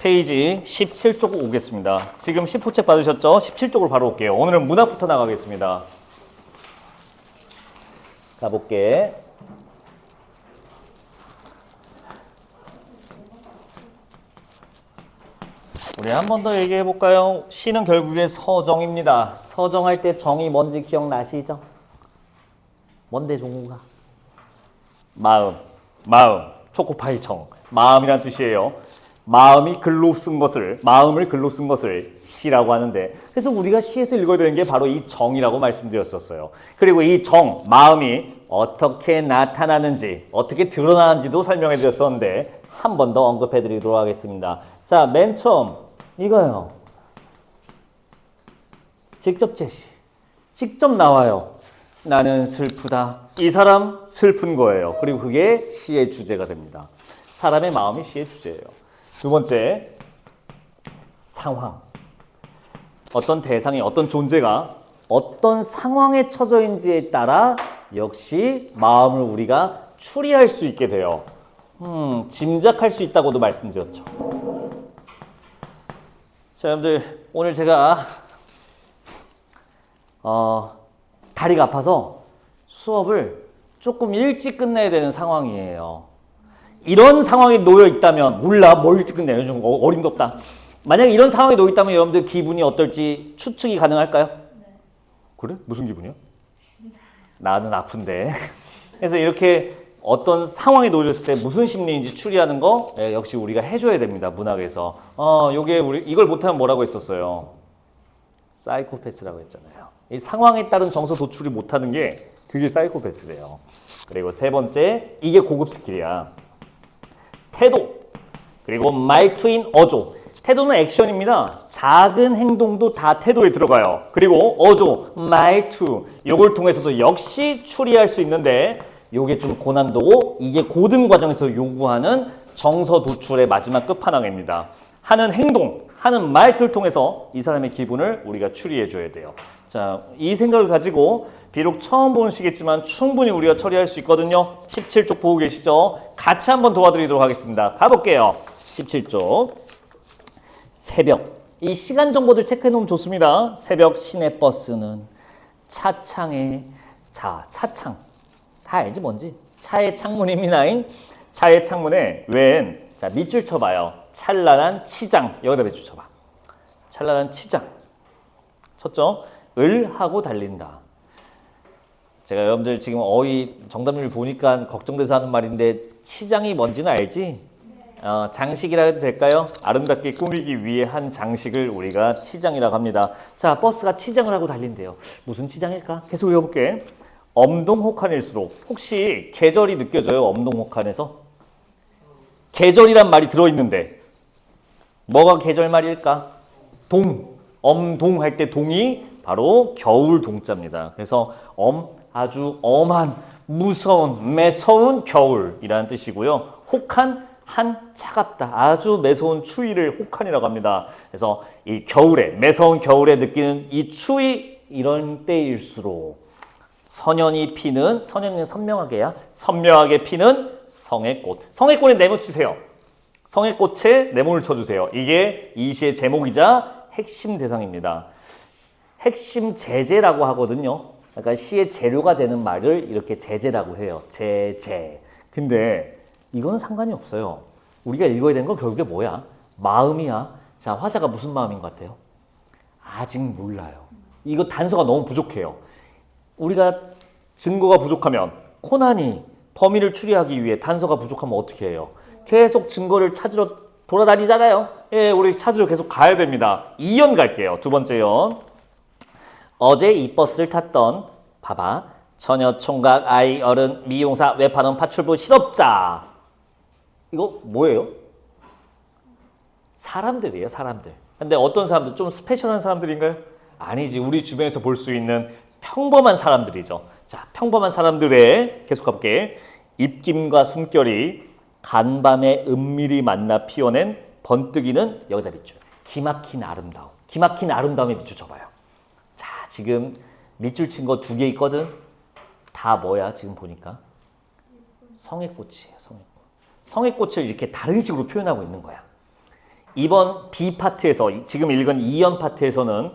페이지 17쪽 오겠습니다. 지금 10호책 받으셨죠? 17쪽으로 바로 올게요. 오늘은 문학부터 나가겠습니다. 가볼게. 우리 한 번 더 얘기해 볼까요? 시는 결국에 서정입니다. 서정할 때 정이 뭔지 기억나시죠? 뭔데 종우가? 마음, 초코파이 정. 마음이란 뜻이에요. 마음을 글로 쓴 것을 시라고 하는데, 그래서 우리가 시에서 읽어야 되는 게 바로 이 정이라고 말씀드렸었어요. 그리고 이 정, 마음이 어떻게 나타나는지, 어떻게 드러나는지도 설명해 드렸었는데 한 번 더 언급해 드리도록 하겠습니다. 자, 맨 처음 이거요. 직접 제시. 직접 나와요. 나는 슬프다. 이 사람 슬픈 거예요. 그리고 그게 시의 주제가 됩니다. 사람의 마음이 시의 주제예요. 두 번째, 상황. 어떤 대상이, 어떤 존재가 어떤 상황에 처져 있는지에 따라 역시 마음을 우리가 추리할 수 있게 돼요. 짐작할 수 있다고도 말씀드렸죠. 자, 여러분들 오늘 제가 다리가 아파서 수업을 조금 일찍 끝내야 되는 상황이에요. 이런 상황에 놓여 있다면 몰라 뭘 일찍 끝내요. 좀 어림도 없다. 만약에 이런 상황에 놓여 있다면 여러분들 기분이 어떨지 추측이 가능할까요? 네. 그래? 무슨 기분이야? 나는 아픈데. 그래서 이렇게 어떤 상황에 놓여졌을 때 무슨 심리인지 추리하는 거 역시 우리가 해줘야 됩니다. 문학에서. 요게 우리 이걸 못하면 뭐라고 했었어요? 사이코패스라고 했잖아요. 이 상황에 따른 정서 도출이 못하는 게 그게 사이코패스래요. 그리고 세 번째, 이게 고급 스킬이야. 태도, 그리고 말투인 어조. 태도는 액션입니다. 작은 행동도 다 태도에 들어가요. 그리고 어조, 말투, 요걸 통해서도 역시 추리할 수 있는데 요게 좀 고난도고 이게 고등 과정에서 요구하는 정서 도출의 마지막 끝판왕입니다. 하는 행동, 하는 말투를 통해서 이 사람의 기분을 우리가 추리해 줘야 돼요. 자, 이 생각을 가지고 비록 처음 보시겠지만 충분히 우리가 처리할 수 있거든요. 17쪽 보고 계시죠? 같이 한번 도와드리도록 하겠습니다. 가볼게요. 17쪽. 새벽. 이 시간 정보들 체크해 놓으면 좋습니다. 새벽 시내버스는 차창에, 자, 차창. 다 알지 뭔지? 차의 창문입니다. 차의 창문에 웬, 자, 밑줄 쳐봐요. 찬란한 치장. 여기다 밑줄 쳐봐. 찬란한 치장. 쳤죠? 을 하고 달린다. 제가 여러분들 지금 어휘 정답률 보니까 걱정돼서 하는 말인데 치장이 뭔지는 알지? 장식이라 해도 될까요? 아름답게 꾸미기 위해 한 장식을 우리가 치장이라고 합니다. 자, 버스가 치장을 하고 달린대요. 무슨 치장일까? 계속 읽어볼게. 엄동혹한일수록. 혹시 계절이 느껴져요? 엄동혹한에서? 계절이란 말이 들어있는데 뭐가 계절 말일까? 동. 엄동 할 때 동이 바로 겨울 동자입니다. 그래서 아주 엄한, 무서운, 매서운 겨울이라는 뜻이고요. 혹한, 한, 차갑다. 아주 매서운 추위를 혹한이라고 합니다. 그래서 이 겨울에, 매서운 겨울에 느끼는 이 추위, 이런 때일수록 선연이 피는, 선연이 선명하게야, 선명하게 피는 성의꽃. 성의꽃에 네모 치세요. 성의꽃에 네모를 쳐주세요. 이게 이 시의 제목이자 핵심 대상입니다. 핵심 제재라고 하거든요. 그러니까 시의 재료가 되는 말을 이렇게 제재라고 해요. 제재. 근데 이건 상관이 없어요. 우리가 읽어야 되는 건 결국에 뭐야? 마음이야. 자, 화자가 무슨 마음인 것 같아요? 아직 몰라요. 이거 단서가 너무 부족해요. 우리가 증거가 부족하면 코난이 범인을 추리하기 위해 단서가 부족하면 어떻게 해요? 계속 증거를 찾으러 돌아다니잖아요. 예, 우리 찾으러 계속 가야 됩니다. 2연 갈게요. 두 번째 연. 어제 이 버스를 탔던, 봐봐. 처녀, 총각, 아이, 어른, 미용사, 외판원, 파출부, 실업자. 이거 뭐예요? 사람들이에요, 사람들. 근데 어떤 사람들? 좀 스페셜한 사람들인가요? 아니지. 우리 주변에서 볼 수 있는 평범한 사람들이죠. 자, 평범한 사람들의, 계속 가볼게. 입김과 숨결이 간밤에 은밀히 만나 피어낸 번뜩이는, 여기다 밑줄. 기막힌 아름다움. 기막힌 아름다움에 밑줄 쳐봐요. 자, 지금 밑줄 친 거 2개 있거든? 다 뭐야, 지금 보니까? 성의꽃이에요, 성의꽃. 성의꽃을 이렇게 다른 식으로 표현하고 있는 거야. 이번 B 파트에서 지금 읽은 2연 파트에서는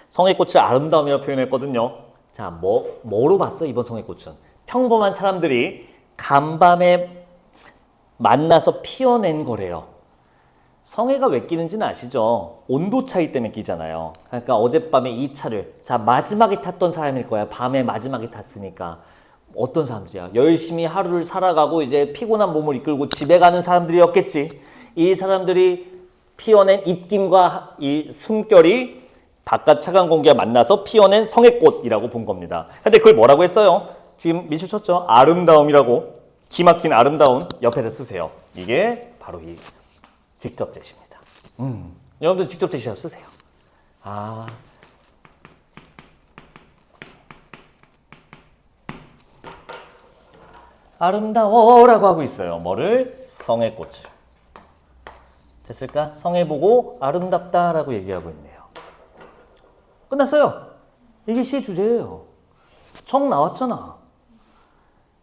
성의 꽃을 아름다움이라고 표현했거든요. 자, 뭐로 봤어? 이번 성의 꽃은 평범한 사람들이 간밤에 만나서 피워낸 거래요. 성애가 왜 끼는지는 아시죠? 온도 차이 때문에 끼잖아요. 그러니까 어젯밤에 이 차를 자 마지막에 탔던 사람일 거야. 밤에 마지막에 탔으니까. 어떤 사람들이야? 열심히 하루를 살아가고 이제 피곤한 몸을 이끌고 집에 가는 사람들이었겠지. 이 사람들이 피워낸 입김과 이 숨결이 바깥 차가운 공기와 만나서 피워낸 성애꽃이라고 본 겁니다. 근데 그걸 뭐라고 했어요? 지금 밑줄 쳤죠? 아름다움이라고 기막힌 아름다움 옆에다 쓰세요. 이게 바로 이 직접 제시입니다. 여러분들 직접 제시하고 쓰세요. 아름다워라고 하고 있어요. 뭐를? 성애꽃을. 됐을까? 성애 보고 아름답다라고 얘기하고 있네요. 끝났어요. 이게 시의 주제예요. 정 나왔잖아.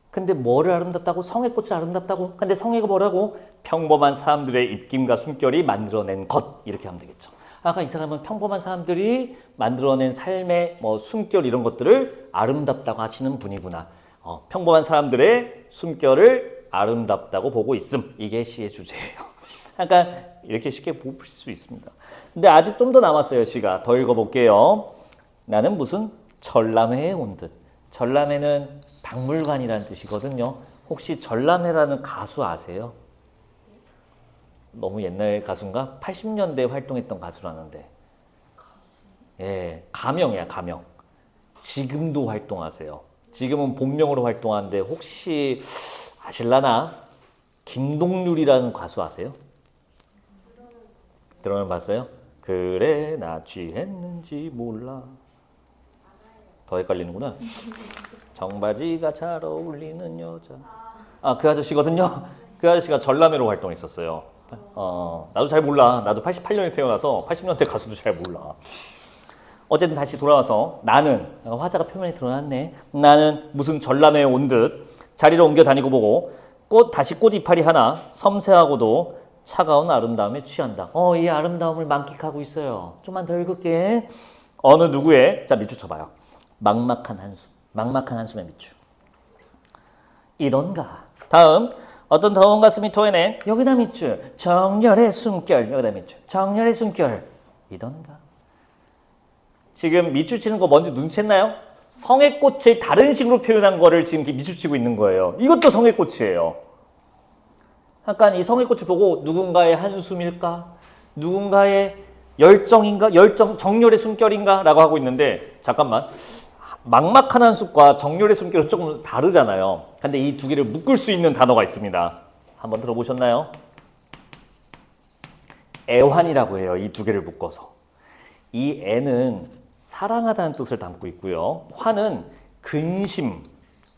근데 뭐를 아름답다고? 성애꽃을 아름답다고? 근데 성애가 뭐라고? 평범한 사람들의 입김과 숨결이 만들어낸 것. 이렇게 하면 되겠죠. 아까 이 사람은 평범한 사람들이 만들어낸 삶의 숨결 이런 것들을 아름답다고 하시는 분이구나. 평범한 사람들의 숨결을 아름답다고 보고 있음. 이게 시의 주제예요. 그러니까 이렇게 쉽게 보실 수 있습니다. 근데 아직 좀 더 남았어요. 시가. 더 읽어볼게요. 나는 무슨 전람회에 온 듯. 전람회는 박물관이라는 뜻이거든요. 혹시 전람회라는 가수 아세요? 너무 옛날 가수인가? 80년대에 활동했던 가수라는데. 예, 가명이야, 가명. 지금도 활동하세요. 지금은 본명으로 활동하는데 혹시 아실라나? 김동률이라는 가수 아세요? 들어는 봤어요? 그래 나 취했는지 몰라. 더 헷갈리는구나. 정바지가 잘 어울리는 여자. 그 아저씨거든요. 그 아저씨가 전람회로 활동했었어요. 나도 잘 몰라. 나도 88년에 태어나서 80년대 가수도 잘 몰라. 어쨌든 다시 돌아와서 나는 화자가 표면에 드러났네. 나는 무슨 전람회에 온 듯 자리를 옮겨 다니고 보고 다시 꽃 이파리 하나 섬세하고도 차가운 아름다움에 취한다. 이 아름다움을 만끽하고 있어요. 좀만 더 읽을게. 어느 누구의 자 밑줄 쳐봐요. 막막한 한숨. 막막한 한숨의 밑줄. 이던가. 다음 어떤 더운 가슴이 토해낸 여기다 밑줄. 정열의 숨결. 여기다 밑줄. 정열의 숨결. 이던가. 지금 밑줄 치는 거 뭔지 눈치챘나요? 성애꽃을 다른 식으로 표현한 거를 지금 밑줄 치고 있는 거예요. 이것도 성애꽃이에요. 약간 이 성애꽃을 보고 누군가의 한숨일까? 누군가의 열정인가? 정열의 숨결인가? 라고 하고 있는데 잠깐만. 막막한 한숨과 정열의 숨결은 조금 다르잖아요. 근데 이 두 개를 묶을 수 있는 단어가 있습니다. 한번 들어보셨나요? 애환이라고 해요. 이 두 개를 묶어서. 이 애는 사랑하다는 뜻을 담고 있고요. 환은 근심,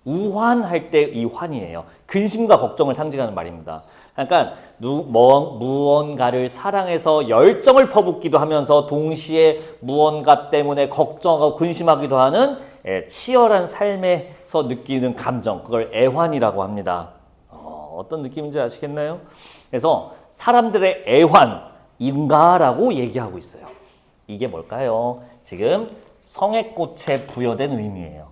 우환할 때 이 환이에요. 근심과 걱정을 상징하는 말입니다. 그러니까 무언가를 사랑해서 열정을 퍼붓기도 하면서 동시에 무언가 때문에 걱정하고 근심하기도 하는 치열한 삶에서 느끼는 감정, 그걸 애환이라고 합니다. 어떤 느낌인지 아시겠나요? 그래서 사람들의 애환인가라고 얘기하고 있어요. 이게 뭘까요? 지금 성애꽃에 부여된 의미예요.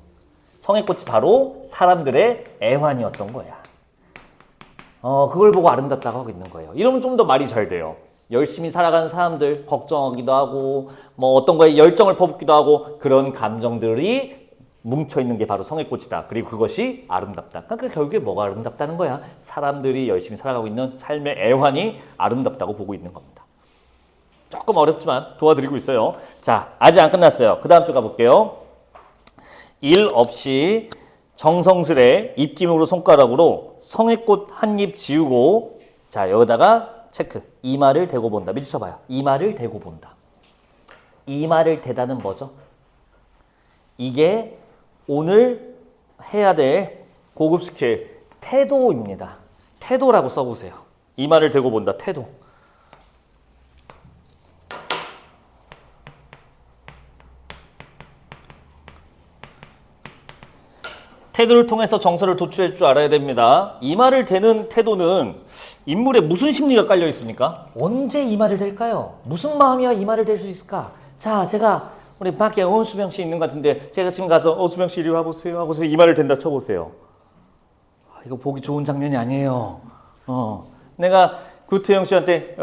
성애꽃이 바로 사람들의 애환이었던 거야. 그걸 보고 아름답다고 하고 있는 거예요. 이러면 좀 더 말이 잘 돼요. 열심히 살아가는 사람들 걱정하기도 하고 어떤 거에 열정을 퍼붓기도 하고 그런 감정들이 뭉쳐있는 게 바로 성애꽃이다. 그리고 그것이 아름답다. 그러니까 결국에 뭐가 아름답다는 거야? 사람들이 열심히 살아가고 있는 삶의 애환이 아름답다고 보고 있는 겁니다. 조금 어렵지만 도와드리고 있어요. 자, 아직 안 끝났어요. 그 다음 줄 가볼게요. 일 없이 정성스레 입김으로 손가락으로 성애꽃 한 입 지우고 자 여기다가 체크. 이마를 대고 본다. 밑줄 쳐봐요. 이마를 대고 본다. 이마를 대다는 뭐죠? 이게 오늘 해야 될 고급 스킬 태도입니다. 태도라고 써보세요. 이마를 대고 본다. 태도. 태도를 통해서 정서를 도출할 줄 알아야 됩니다. 이마를 대는 태도는 인물에 무슨 심리가 깔려 있습니까? 언제 이마를 댈까요? 무슨 마음이야 이마를 댈 수 있을까? 자, 제가 우리 밖에 수명 씨 있는 것 같은데 제가 지금 가서 수명 씨 이리 와보세요 하고서 이마를 댄다 쳐보세요. 이거 보기 좋은 장면이 아니에요. 내가 구태영 씨한테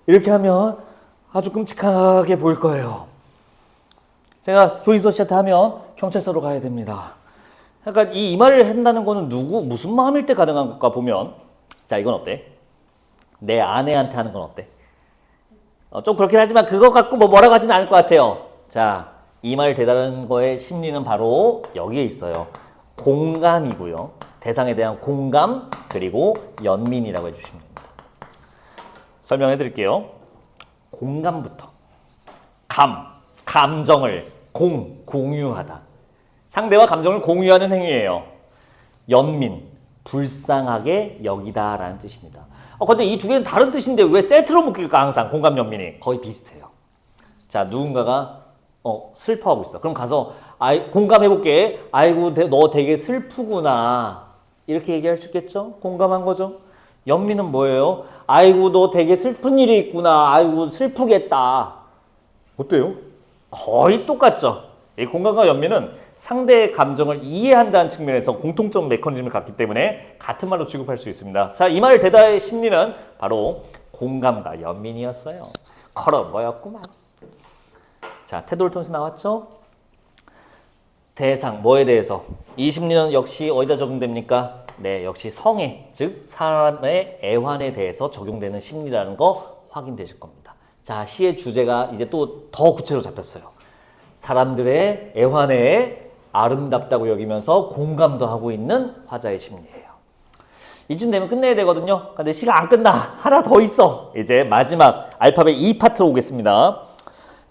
이렇게 하면 아주 끔찍하게 보일 거예요. 제가 조인서 씨한테 하면 경찰서로 가야 됩니다. 그러니까 이 이마를 한다는 거는 무슨 마음일 때 가능한 걸까 보면, 자, 이건 어때? 내 아내한테 하는 건 어때? 좀 그렇긴 하지만 그거 갖고 뭐라고 하지는 않을 것 같아요. 자, 이마를 대다는 거의 심리는 바로 여기에 있어요. 공감이고요. 대상에 대한 공감, 그리고 연민이라고 해주시면 됩니다. 설명해 드릴게요. 공감부터. 감정을 공유하다. 상대와 감정을 공유하는 행위예요. 연민, 불쌍하게 여기다라는 뜻입니다. 근데 이 두 개는 다른 뜻인데 왜 세트로 묶일까 항상 공감, 연민이? 거의 비슷해요. 자, 누군가가 슬퍼하고 있어. 그럼 가서 공감해볼게. 아이고 너 되게 슬프구나. 이렇게 얘기할 수 있겠죠? 공감한 거죠. 연민은 뭐예요? 아이고 너 되게 슬픈 일이 있구나. 아이고 슬프겠다. 어때요? 거의 똑같죠. 이 공감과 연민은 상대의 감정을 이해한다는 측면에서 공통적 메커니즘을 갖기 때문에 같은 말로 취급할 수 있습니다. 자, 이 말을 대다의 심리는 바로 공감과 연민이었어요. 그런 거였구만. 자, 태도를 통해서 나왔죠? 대상, 뭐에 대해서? 이 심리는 역시 어디다 적용됩니까? 네, 역시 성애, 즉 사람의 애환에 대해서 적용되는 심리라는 거 확인되실 겁니다. 자, 시의 주제가 이제 또 더 구체로 잡혔어요. 사람들의 애환에 아름답다고 여기면서 공감도 하고 있는 화자의 심리예요. 이쯤 되면 끝내야 되거든요. 근데 시가 안 끝나. 하나 더 있어. 이제 마지막 알파벳 2파트로 오겠습니다.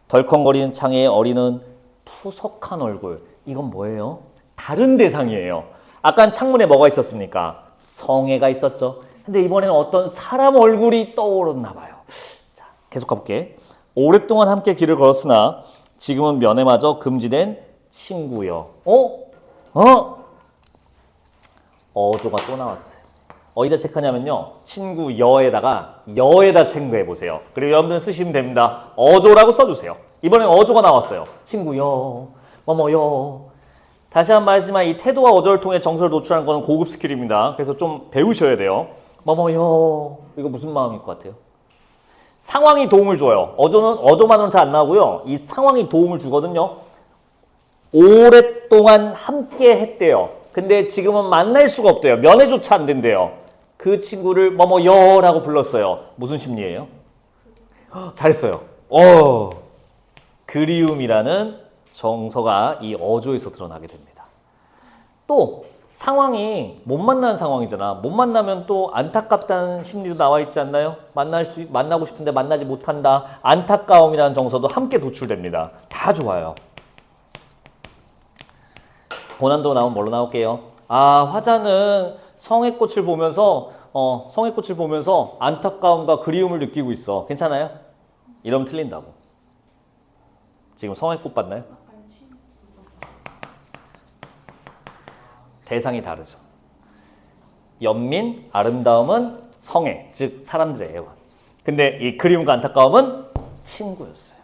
덜컹거리는 창에 어리는 푸석한 얼굴. 이건 뭐예요? 다른 대상이에요. 아까 창문에 뭐가 있었습니까? 성애가 있었죠. 근데 이번에는 어떤 사람 얼굴이 떠오르나 봐요. 자, 계속 가볼게. 오랫동안 함께 길을 걸었으나 지금은 면회마저 금지된 친구여. 어조가 또 나왔어요. 어디다 체크하냐면요. 친구여에다가 여에다 체크해 보세요. 그리고 여러분들 쓰시면 됩니다. 어조라고 써주세요. 이번엔 어조가 나왔어요. 친구여, 뭐뭐여. 다시 한 번 말하지만 이 태도와 어조를 통해 정서를 도출하는 것은 고급 스킬입니다. 그래서 좀 배우셔야 돼요. 뭐뭐여. 이거 무슨 마음일 것 같아요? 상황이 도움을 줘요. 어조만으로는 잘 안 나오고요. 이 상황이 도움을 주거든요. 오랫동안 함께 했대요. 근데 지금은 만날 수가 없대요. 면회조차 안 된대요. 그 친구를 뭐뭐여라고 불렀어요. 무슨 심리예요? 잘했어요. 그리움이라는 정서가 이 어조에서 드러나게 됩니다. 또 상황이 못 만나는 상황이잖아. 못 만나면 또 안타깝다는 심리도 나와 있지 않나요? 만나고 싶은데 만나지 못한다. 안타까움이라는 정서도 함께 도출됩니다. 다 좋아요. 고난도 나오면 뭘로 나올게요? 화자는 성의꽃을 보면서 안타까움과 그리움을 느끼고 있어. 괜찮아요? 이러면 틀린다고. 지금 성의꽃 봤나요? 대상이 다르죠. 연민, 아름다움은 성애, 즉 사람들의 애환. 근데 이 그리움과 안타까움은 친구였어요.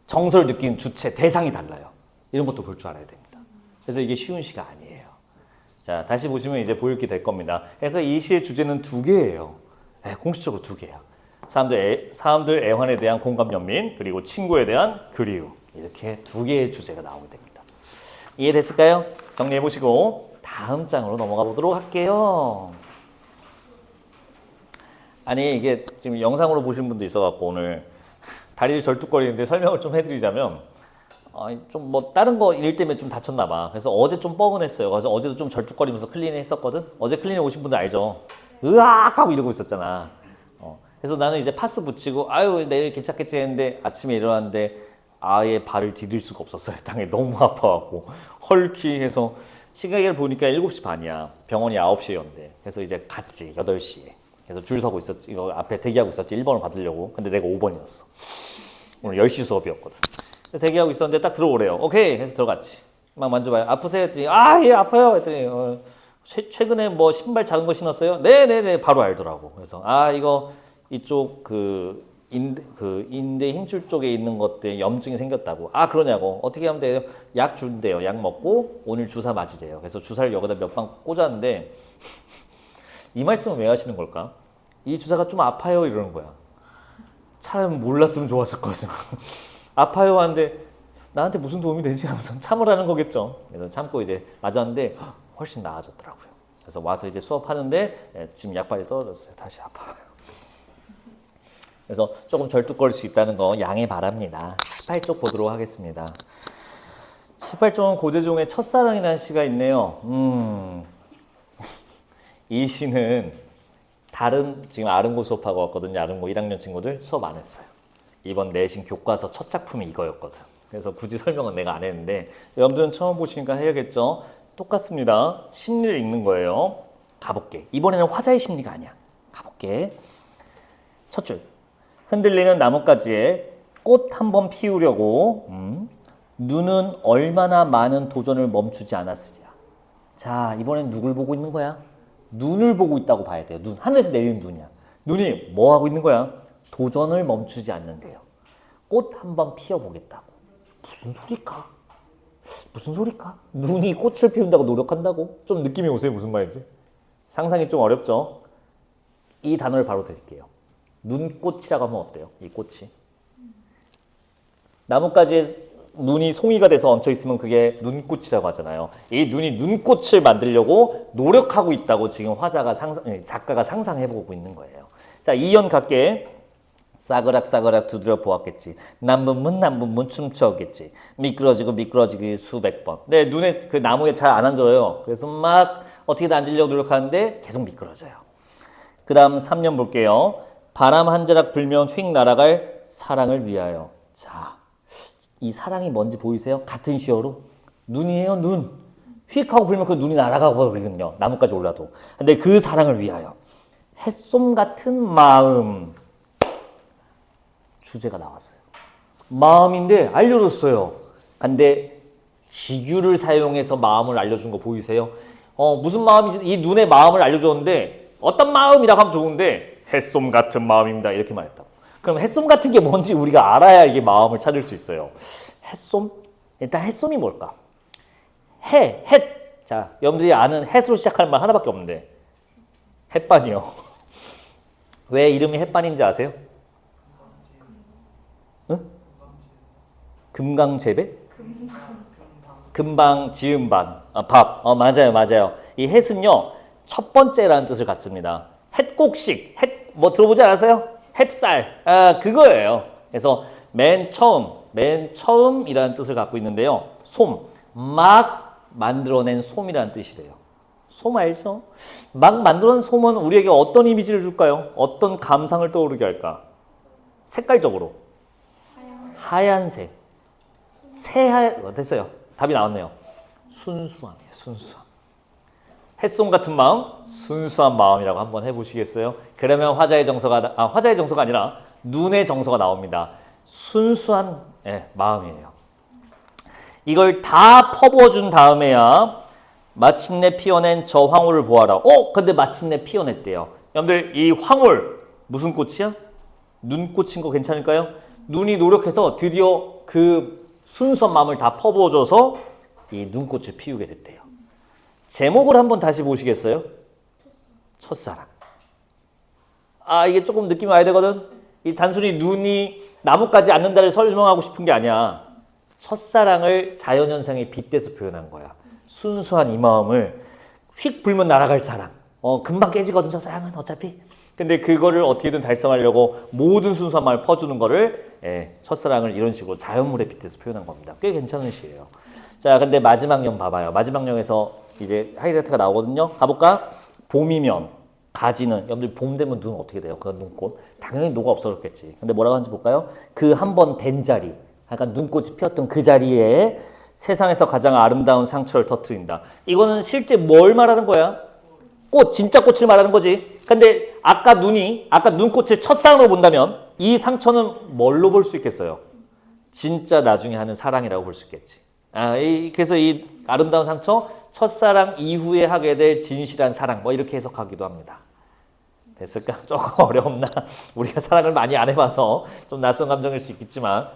정서를 느끼는 주체, 대상이 달라요. 이런 것도 볼 줄 알아야 됩니다. 그래서 이게 쉬운 시가 아니에요. 자, 다시 보시면 이제 보이게 될 겁니다. 그러니까 이 시의 주제는 두 개예요. 공식적으로 두 개야. 사람들 애환에 대한 공감, 연민, 그리고 친구에 대한 그리움. 이렇게 두 개의 주제가 나오게 됩니다. 이해됐을까요? 정리해 보시고 다음 장으로 넘어가 보도록 할게요. 아니 이게 지금 영상으로 보신 분도 있어갖고 오늘 다리를 절뚝거리는데 설명을 좀 해드리자면 좀 뭐 다른 거 일 때문에 좀 다쳤나 봐. 그래서 어제 좀 뻐근했어요. 그래서 어제도 좀 절뚝거리면서 클리닝 했었거든. 어제 클리닝 오신 분들 알죠? 으악 하고 이러고 있었잖아. 그래서 나는 이제 파스 붙이고 아유 내일 괜찮겠지 했는데 아침에 일어났는데 아예 발을 디딜 수가 없었어요. 땅에 너무 아파갖고 헐키해서 시각을 보니까 7시 반이야. 병원이 9시였는데. 그래서 이제 갔지 8시에. 그래서 줄 서고 있었지. 이거 앞에 대기하고 있었지. 1번을 받으려고. 근데 내가 5번이었어. 오늘 10시 수업이었거든. 대기하고 있었는데 딱 들어오래요. 오케이 해서 들어갔지. 막 만져봐요. 아프세요? 했더니 예 아파요. 했더니 최근에 뭐 신발 작은 거 신었어요? 네네네 바로 알더라고. 그래서 이거 이쪽 인대 힘줄 쪽에 있는 것들 염증이 생겼다고. 그러냐고. 어떻게 하면 돼요? 약 준대요. 약 먹고 오늘 주사 맞으래요. 그래서 주사를 여기다 몇 방 꽂았는데 이 말씀을 왜 하시는 걸까? 이 주사가 좀 아파요 이러는 거야. 차라리 몰랐으면 좋았을 거죠. 아파요 하는데 나한테 무슨 도움이 되지 하면서 참으라는 거겠죠. 그래서 참고 이제 맞았는데 훨씬 나아졌더라고요. 그래서 와서 이제 수업하는데 지금 약발이 떨어졌어요. 다시 아파요. 그래서 조금 절뚝거릴 수 있다는 거 양해 바랍니다. 18쪽 보도록 하겠습니다. 18쪽은 고재종의 첫사랑이라는 시가 있네요. 이 시는 지금 아름고 수업하고 왔거든요. 아름고 1학년 친구들 수업 안 했어요. 이번 내신 교과서 첫 작품이 이거였거든. 그래서 굳이 설명은 내가 안 했는데 여러분들은 처음 보시니까 해야겠죠. 똑같습니다. 심리를 읽는 거예요. 가볼게. 이번에는 화자의 심리가 아니야. 가볼게. 첫 줄. 흔들리는 나뭇가지에 꽃 한 번 피우려고 눈은 얼마나 많은 도전을 멈추지 않았으랴. 자, 이번엔 누굴 보고 있는 거야? 눈을 보고 있다고 봐야 돼요. 눈. 하늘에서 내리는 눈이야. 눈이 뭐 하고 있는 거야? 도전을 멈추지 않는데요. 꽃 한 번 피워보겠다고. 무슨 소리까? 무슨 소리까? 눈이 꽃을 피운다고 노력한다고? 좀 느낌이 오세요? 무슨 말인지? 상상이 좀 어렵죠? 이 단어를 바로 드릴게요. 눈꽃이라고 하면 어때요? 이 꽃이. 나뭇가지에 눈이 송이가 돼서 얹혀 있으면 그게 눈꽃이라고 하잖아요. 이 눈이 눈꽃을 만들려고 노력하고 있다고 지금 작가가 상상해보고 있는 거예요. 자, 2연 갈게. 싸그락싸그락 두드려 보았겠지. 남분문 춤춰오겠지. 미끄러지고 수백 번. 네, 눈에 그 나무에 잘 안 앉아요. 그래서 막 어떻게든 앉으려고 노력하는데 계속 미끄러져요. 그 다음 3년 볼게요. 바람 한 자락 불면 휙 날아갈 사랑을 위하여. 자, 이 사랑이 뭔지 보이세요? 같은 시어로 눈이에요. 눈. 휙 하고 불면 그 눈이 날아가 버리거든요. 나무까지 올라도. 근데 그 사랑을 위하여. 햇솜 같은 마음. 주제가 나왔어요. 마음인데 알려줬어요. 근데 지규를 사용해서 마음을 알려준 거 보이세요? 무슨 마음인지 이 눈의 마음을 알려줬는데 어떤 마음이라고 하면 좋은데 햇솜 같은 마음입니다. 이렇게 말했다고. 그럼 햇솜 같은 게 뭔지 우리가 알아야 이게 마음을 찾을 수 있어요. 햇솜? 일단 햇솜이 뭘까? 햇. 자, 여러분들이 아는 햇으로 시작하는 말 하나밖에 없는데 햇반이요. 왜 이름이 햇반인지 아세요? 응? 금강재배? 금방 지은 밥. 맞아요. 이 햇은요, 첫 번째라는 뜻을 갖습니다. 햇곡식, 뭐 들어보지 않았어요? 햇살, 그거예요. 그래서 맨 처음이라는 뜻을 갖고 있는데요. 막 만들어낸 솜이라는 뜻이래요. 솜 알죠? 막 만들어낸 솜은 우리에게 어떤 이미지를 줄까요? 어떤 감상을 떠오르게 할까? 색깔적으로. 하얀색. 됐어요. 답이 나왔네요. 순수함이에요. 순수함. 햇솜 같은 마음, 순수한 마음이라고 한번 해보시겠어요? 그러면 화자의 정서가 아니라 눈의 정서가 나옵니다. 순수한 마음이에요. 이걸 다 퍼부어준 다음에야 마침내 피어낸 저 황홀을 보아라. 근데 마침내 피어냈대요. 여러분들 이 황홀 무슨 꽃이야? 눈꽃인 거 괜찮을까요? 눈이 노력해서 드디어 그 순수한 마음을 다 퍼부어줘서 이 눈꽃을 피우게 됐대요. 제목을 한번 다시 보시겠어요? 첫사랑. 이게 조금 느낌이 와야 되거든? 이 단순히 눈이 나뭇가지 앉는다를 설명하고 싶은 게 아니야. 첫사랑을 자연현상에 빗대서 표현한 거야. 순수한 이 마음을 휙 불면 날아갈 사랑. 금방 깨지거든, 첫사랑은 어차피. 근데 그거를 어떻게든 달성하려고 모든 순수한 마음을 퍼주는 거를 첫사랑을 이런 식으로 자연물에 빗대서 표현한 겁니다. 꽤 괜찮은 시예요. 자, 근데 마지막 령 봐봐요. 마지막 령에서 이제 하이라이트가 나오거든요. 가볼까? 봄이면 가지는, 여러분들 봄 되면 눈 어떻게 돼요? 그 눈꽃. 당연히 녹아 없어졌겠지. 근데 뭐라고 하는지 볼까요? 그 한 번 된 자리, 약간 눈꽃이 피었던 그 자리에 세상에서 가장 아름다운 상처를 터뜨린다. 이거는 실제 뭘 말하는 거야? 진짜 꽃을 말하는 거지. 근데 아까 눈꽃을 첫사랑으로 본다면 이 상처는 뭘로 볼 수 있겠어요? 진짜 나중에 하는 사랑이라고 볼 수 있겠지. 그래서 이 아름다운 상처, 첫사랑 이후에 하게 될 진실한 사랑, 뭐 이렇게 해석하기도 합니다. 됐을까? 조금 어렵나? 우리가 사랑을 많이 안 해봐서 좀 낯선 감정일 수 있겠지만,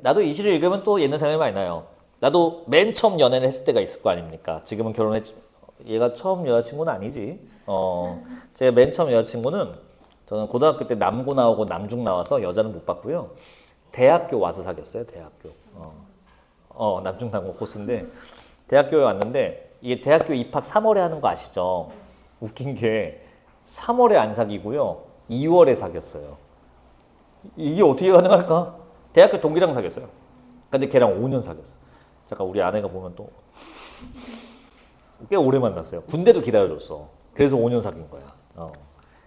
나도 이 시를 읽으면 또 옛날 생각이 많이 나요. 나도 맨 처음 연애를 했을 때가 있을 거 아닙니까? 지금은 결혼했지. 얘가 처음 여자친구는 아니지. 제가 맨 처음 여자친구는 저는 고등학교 때 남고 나오고 남중 나와서 여자는 못 봤고요. 대학교 와서 사귀었어요. 대학교. 남중 남고 코스인데 대학교에 왔는데 이게 대학교 입학 3월에 하는 거 아시죠? 웃긴 게 3월에 안 사귀고요. 2월에 사귀었어요. 이게 어떻게 가능할까? 대학교 동기랑 사귀었어요. 근데 걔랑 5년 사귀었어. 잠깐 우리 아내가 보면 또 꽤 오래 만났어요. 군대도 기다려줬어. 그래서 5년 사귄 거야.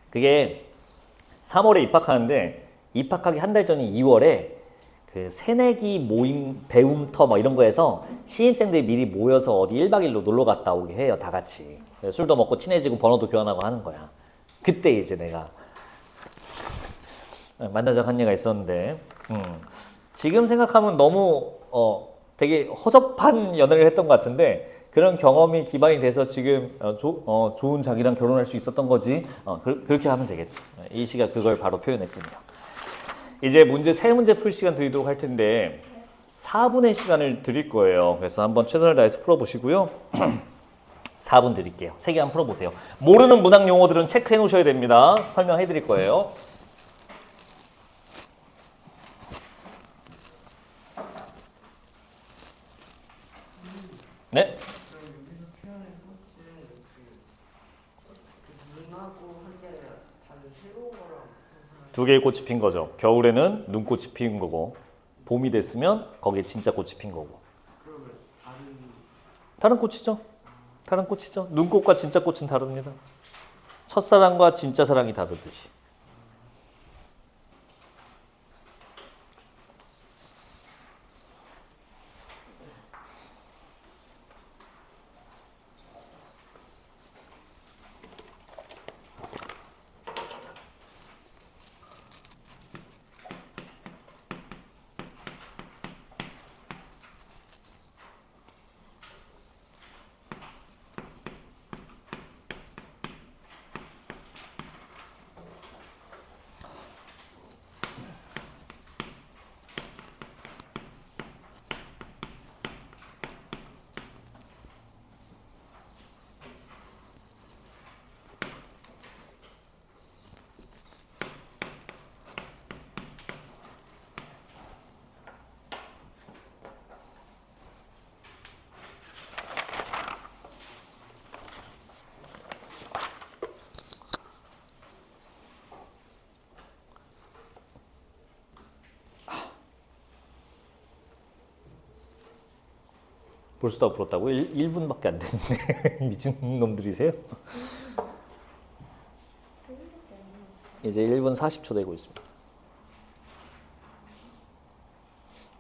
그게 3월에 입학하는데 입학하기 한 달 전인 2월에 그 새내기 모임 배움터 뭐 이런 거에서 신입생들이 미리 모여서 어디 1박 2일로 놀러 갔다 오게 해요. 다 같이. 술도 먹고 친해지고 번호도 교환하고 하는 거야. 그때 이제 내가 만나자고 한 얘가 있었는데 지금 생각하면 너무 되게 허접한 연애를 했던 것 같은데 그런 경험이 기반이 돼서 지금 좋은 자기랑 결혼할 수 있었던 거지. 그렇게 하면 되겠지. 이 시가 그걸 바로 표현했군요. 이제 문제 세 문제 풀 시간 드리도록 할 텐데 4분의 시간을 드릴 거예요. 그래서 한번 최선을 다해서 풀어보시고요. 4분 드릴게요. 3개 한번 풀어보세요. 모르는 문학 용어들은 체크해 놓으셔야 됩니다. 설명해 드릴 거예요. 네? 두 개의 꽃이 핀 거죠. 겨울에는 눈꽃이 피는 거고 봄이 됐으면 거기에 진짜 꽃이 핀 거고. 다른 꽃이죠. 다른 꽃이죠. 눈꽃과 진짜 꽃은 다릅니다. 첫사랑과 진짜 사랑이 다르듯이. 벌써 다 불었다고? 1분밖에 안 됐는데 미친 놈들이세요? 이제 1분 40초 되고 있습니다.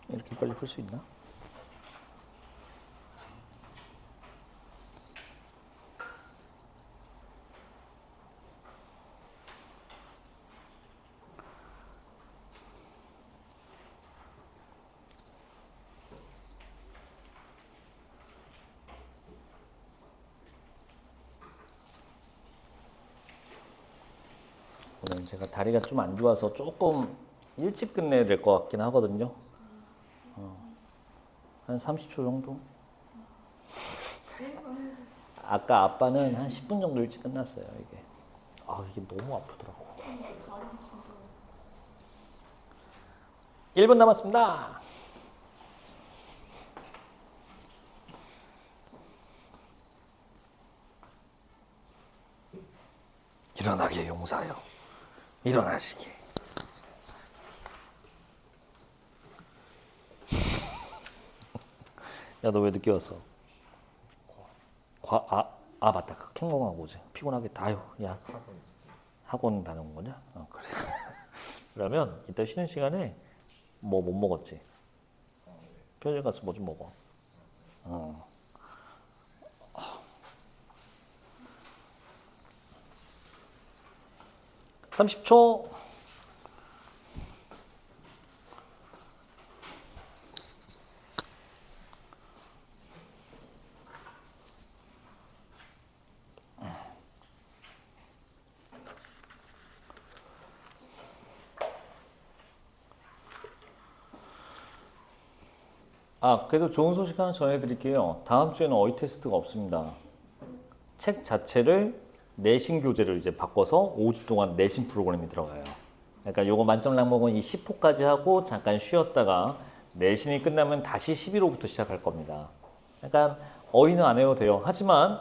이렇게 빨리 풀 수 있나? 오늘 제가 다리가 좀 안 좋아서 조금 일찍 끝내야 될 것 같긴 하거든요. 한 30초 정도? 아까 아빠는 한 10분 정도 일찍 끝났어요, 이게. 이게 너무 아프더라고. 1분 남았습니다. 일어나게 용사여. 일어나시게. 야, 너 왜 늦게 왔어? 맞다. 캥거하고 오지. 피곤하겠다. 아유, 야. 학원 다녀온 거냐? 그래. 그러면 이따 쉬는 시간에 뭐 못 먹었지? 편의점 가서 뭐 좀 먹어. 30초. 그래도 좋은 소식 하나 전해드릴게요. 다음 주에는 어휘 테스트가 없습니다. 책 자체를 내신 교재를 이제 바꿔서 5주 동안 내신 프로그램이 들어가요. 그러니까 요거 만점 항목은 이 10호까지 하고 잠깐 쉬었다가 내신이 끝나면 다시 11호부터 시작할 겁니다. 그러니까 어휘는 안 해도 돼요. 하지만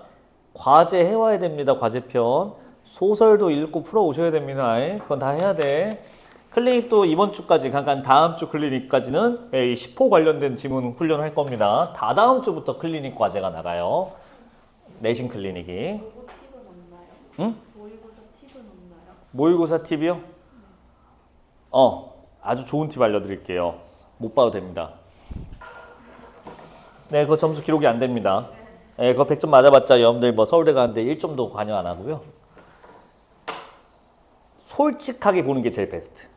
과제 해와야 됩니다. 과제편. 소설도 읽고 풀어 오셔야 됩니다. 그건 다 해야 돼. 클리닉도 이번 주까지, 그러니까 다음 주 클리닉까지는 10호 관련된 지문 훈련할 겁니다. 다다음 주부터 클리닉 과제가 나가요. 내신 클리닉이. 모의고 팁은 없나요? 응? 모의고사 팁은 없나요? 모의고사 팁이요? 아주 좋은 팁 알려드릴게요. 못 봐도 됩니다. 네, 그거 점수 기록이 안 됩니다. 네, 그거 100점 맞아봤자 여러분들 뭐 서울대 가는데 1점도 관여 안 하고요. 솔직하게 보는 게 제일 베스트.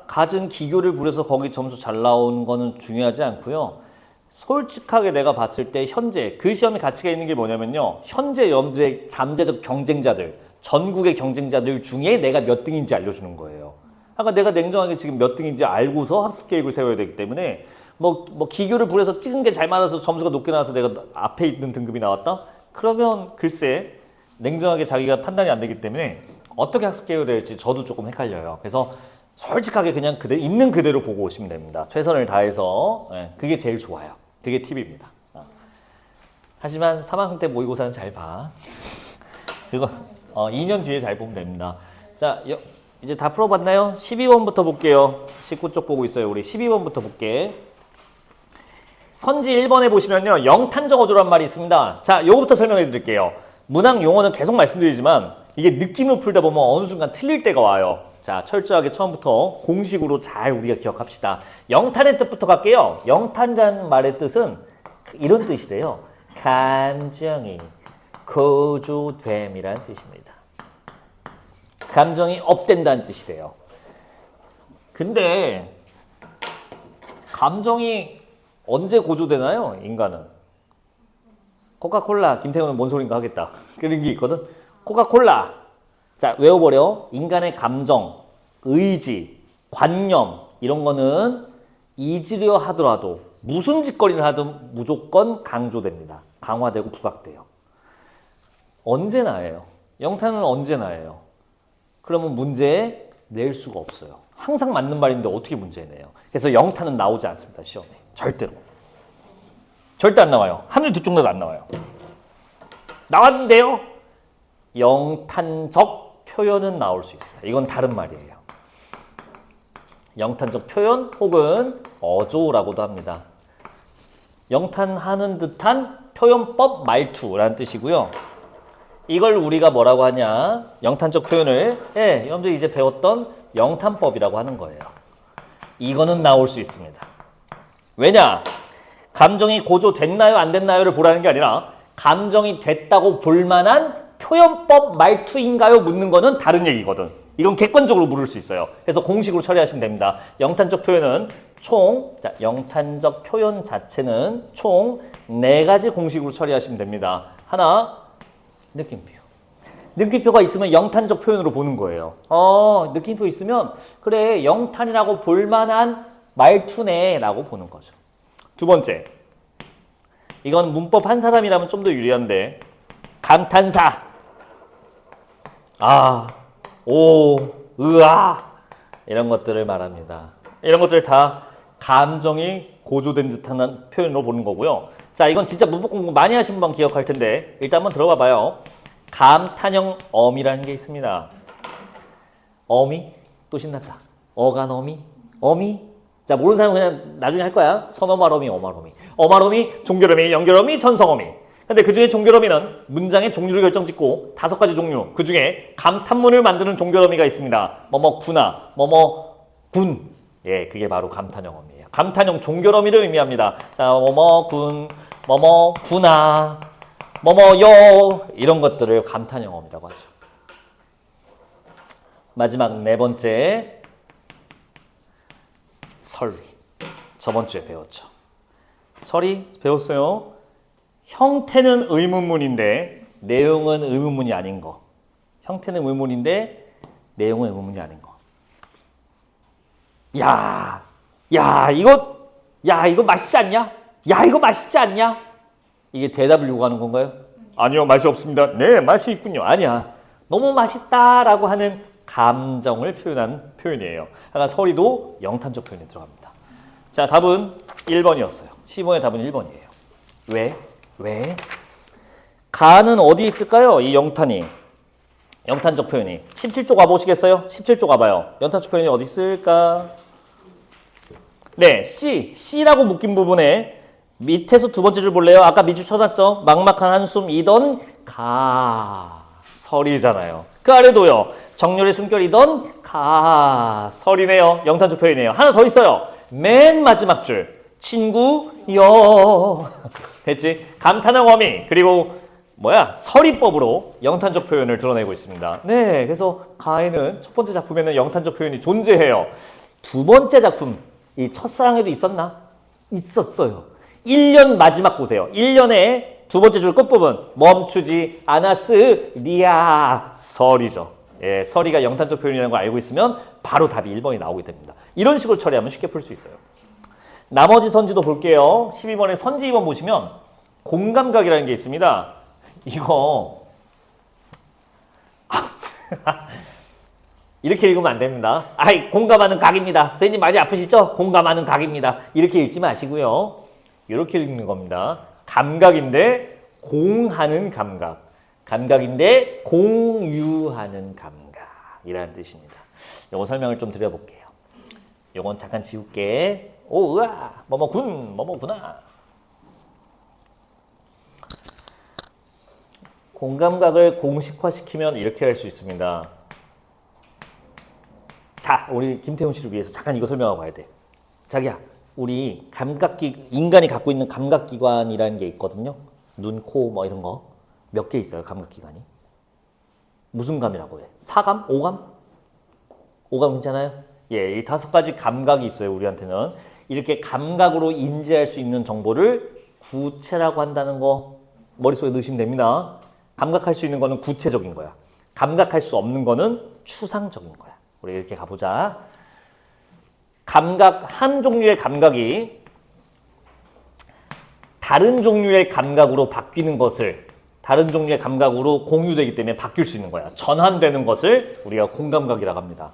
갖은 기교를 부려서 거기 점수 잘 나온 거는 중요하지 않고요. 솔직하게 내가 봤을 때 현재 그 시험의 가치가 있는 게 뭐냐면요. 현재 여러분들의 잠재적 경쟁자들, 전국의 경쟁자들 중에 내가 몇 등인지 알려주는 거예요. 아까 내가 냉정하게 지금 몇 등인지 알고서 학습 계획을 세워야 되기 때문에 뭐 기교를 부려서 찍은 게 잘 맞아서 점수가 높게 나와서 내가 앞에 있는 등급이 나왔다? 그러면 글쎄 냉정하게 자기가 판단이 안 되기 때문에 어떻게 학습 계획을 될지 저도 조금 헷갈려요. 그래서 솔직하게 그냥 있는 그대로 보고 오시면 됩니다. 최선을 다해서. 그게 제일 좋아요. 그게 팁입니다. 하지만 3학년 때 모의고사는 잘 봐. 그거 2년 뒤에 잘 보면 됩니다. 자, 이제 다 풀어봤나요? 12번부터 볼게요. 19쪽 보고 있어요. 우리 12번부터 볼게. 선지 1번에 보시면요. 영탄적 어조란 말이 있습니다. 자, 요거부터 설명해 드릴게요. 문학 용어는 계속 말씀드리지만 이게 느낌을 풀다 보면 어느 순간 틀릴 때가 와요. 자, 철저하게 처음부터 공식으로 잘 우리가 기억합시다. 영탄의 뜻부터 갈게요. 영탄이라는 말의 뜻은 이런 뜻이래요. 감정이 고조됨이라는 뜻입니다. 감정이 업된다는 뜻이래요. 근데 감정이 언제 고조되나요? 인간은. 코카콜라, 김태훈은 뭔 소린가 하겠다. 그런 게 있거든. 코카콜라. 자, 외워버려. 인간의 감정, 의지, 관념 이런 거는 잊으려 하더라도 무슨 짓거리를 하든 무조건 강조됩니다. 강화되고 부각돼요. 언제나예요. 영탄은 언제나예요. 그러면 문제 낼 수가 없어요. 항상 맞는 말인데 어떻게 문제 내요? 그래서 영탄은 나오지 않습니다. 시험에. 절대로. 절대 안 나와요. 하늘 두 쪽도 안 나와요. 나왔는데요. 영탄적 표현은 나올 수 있어요. 이건 다른 말이에요. 영탄적 표현 혹은 어조라고도 합니다. 영탄하는 듯한 표현법 말투라는 뜻이고요. 이걸 우리가 뭐라고 하냐? 영탄적 표현을 여러분들이 이제 배웠던 영탄법이라고 하는 거예요. 이거는 나올 수 있습니다. 왜냐? 감정이 고조됐나요? 안 됐나요?를 보라는 게 아니라 감정이 됐다고 볼 만한 표현법 말투인가요? 묻는 거는 다른 얘기거든. 이건 객관적으로 물을 수 있어요. 그래서 공식으로 처리하시면 됩니다. 영탄적 표현은 영탄적 표현 자체는 총 4가지 공식으로 처리하시면 됩니다. 하나, 느낌표. 느낌표가 있으면 영탄적 표현으로 보는 거예요. 느낌표 있으면 그래 영탄이라고 볼만한 말투네 라고 보는 거죠. 두 번째, 이건 문법 한 사람이라면 좀 더 유리한데 감탄사. 이런 것들을 말합니다. 이런 것들 다 감정이 고조된 듯한 표현으로 보는 거고요. 자, 이건 진짜 문법 공부 많이 하신 분 기억할 텐데 일단 한번 들어가 봐요. 감탄형 어미라는 게 있습니다. 어미? 또 신났다. 어간어미? 어미? 자, 모르는 사람은 그냥 나중에 할 거야. 선어말어미, 어말어미. 어말어미, 종결어미, 연결어미, 전성어미. 근데 그 중에 종결어미는 문장의 종류를 결정짓고 5가지 종류. 그 중에 감탄문을 만드는 종결어미가 있습니다. 뭐뭐구나, 뭐뭐군. 그게 바로 감탄형 어미예요. 감탄형 종결어미를 의미합니다. 자, 뭐뭐군, 뭐뭐구나, 뭐뭐요 이런 것들을 감탄형 어미라고 하죠. 마지막 4번째. 설리. 저번 주에 배웠죠. 설이 배웠어요. 형태는 의문문인데 내용은 의문문이 아닌 거. 형태는 의문인데 내용은 의문문이 아닌 거. 이거 야, 이거 맛있지 않냐? 야, 이거 맛있지 않냐? 이게 대답을 요구하는 건가요? 아니요, 맛이 없습니다. 네, 맛이 있군요. 아니야. 너무 맛있다라고 하는 감정을 표현한 표현이에요. 약간 서리도 영탄적 표현에 들어갑니다. 자, 답은 1번이었어요. 10번의 답은 1번이에요. 왜? 왜? 가는 어디 있을까요? 이 영탄이. 영탄적 표현이. 17쪽 와보시겠어요? 17쪽 와봐요. 영탄적 표현이 어디 있을까? 네, C라고 묶인 부분에 밑에서 두 번째 줄 볼래요? 아까 밑줄 쳐놨죠? 막막한 한숨이던 가설이잖아요. 그 아래도요. 정렬의 숨결이던 가설이네요. 영탄적 표현이에요. 하나 더 있어요. 맨 마지막 줄. 친구여. 됐지? 감탄형 어미. 그리고 서리법으로 영탄적 표현을 드러내고 있습니다. 네, 그래서 가에는 첫 번째 작품에는 영탄적 표현이 존재해요. 두 번째 작품. 이 첫사랑에도 있었나? 있었어요. 1년 마지막 보세요. 1년에 두 번째 줄 끝부분 멈추지 않았으리야 설이죠. 예, 설이가 영탄적 표현이라는 걸 알고 있으면 바로 답이 1번이 나오게 됩니다. 이런 식으로 처리하면 쉽게 풀 수 있어요. 나머지 선지도 볼게요. 12번에 선지 2번 보시면 공감각이라는 게 있습니다. 이거 이렇게 읽으면 안 됩니다. 아이, 공감하는 각입니다. 선생님 많이 아프시죠? 공감하는 각입니다. 이렇게 읽지 마시고요. 이렇게 읽는 겁니다. 감각인데 공하는 감각. 감각인데 공유하는 감각이라는 뜻입니다. 요거 설명을 좀 드려볼게요. 요건 잠깐 지울게. 오, 으아, 뭐뭐구나. 공감각을 공식화시키면 이렇게 할 수 있습니다. 자, 우리 김태훈 씨를 위해서 잠깐 이거 설명하고 가야 돼. 자기야, 우리 인간이 갖고 있는 감각기관이라는 게 있거든요. 눈, 코, 뭐 이런 거. 몇 개 있어요, 감각기관이? 무슨 감이라고 해? 4감? 5감? 5감 괜찮아요? 예, 이 5가지 감각이 있어요, 우리한테는. 이렇게 감각으로 인지할 수 있는 정보를 구체라고 한다는 거 머릿속에 넣으시면 됩니다. 감각할 수 있는 거는 구체적인 거야. 감각할 수 없는 거는 추상적인 거야. 우리 이렇게 가보자. 감각, 한 종류의 감각이 다른 종류의 감각으로 바뀌는 것을 다른 종류의 감각으로 공유되기 때문에 바뀔 수 있는 거야. 전환되는 것을 우리가 공감각이라고 합니다.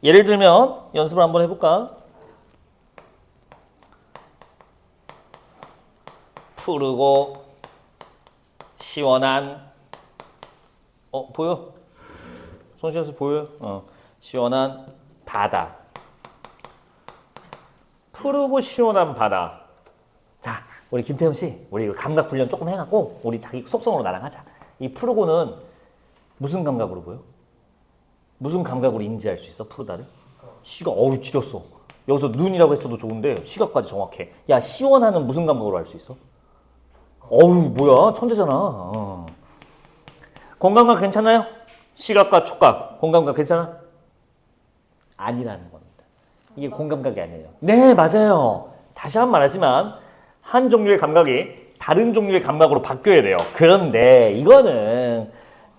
예를 들면 연습을 한번 해볼까? 푸르고 시원한 보여? 손시현 씨 보여요? 시원한 바다. 푸르고 시원한 바다. 자, 우리 김태훈 씨, 우리 이거 감각 훈련 조금 해갖고 우리 자기 속성으로 나랑 하자. 이 푸르고는 무슨 감각으로 보여? 무슨 감각으로 인지할 수 있어? 푸르다를? 시각, 지렸어. 여기서 눈이라고 했어도 좋은데 시각까지 정확해. 야, 시원한은 무슨 감각으로 알 수 있어? 뭐야, 천재잖아. 공감각 괜찮아요? 시각과 촉각, 공감각 괜찮아? 아니라는 겁니다. 이게 공감각이 아니에요. 네, 맞아요. 다시 한 번 말하지만 한 종류의 감각이 다른 종류의 감각으로 바뀌어야 돼요. 그런데 이거는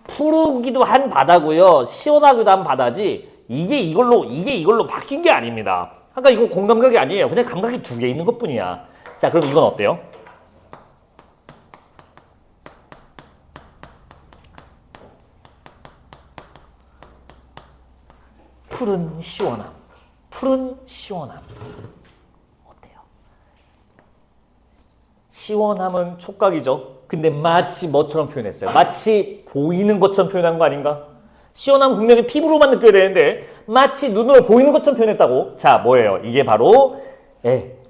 푸르기도 한 바다고요. 시원하기도 한 바다지 이게 이걸로 바뀐 게 아닙니다. 아까 이거 공감각이 아니에요. 그냥 감각이 두 개 있는 것뿐이야. 자, 그럼 이건 어때요? 푸른 시원함. 어때요? 시원함은 촉각이죠. 근데 마치 뭐처럼 표현했어요? 마치 보이는 것처럼 표현한 거 아닌가? 시원함은 분명히 피부로만 느껴야 되는데 마치 눈으로 보이는 것처럼 표현했다고? 자, 뭐예요? 이게 바로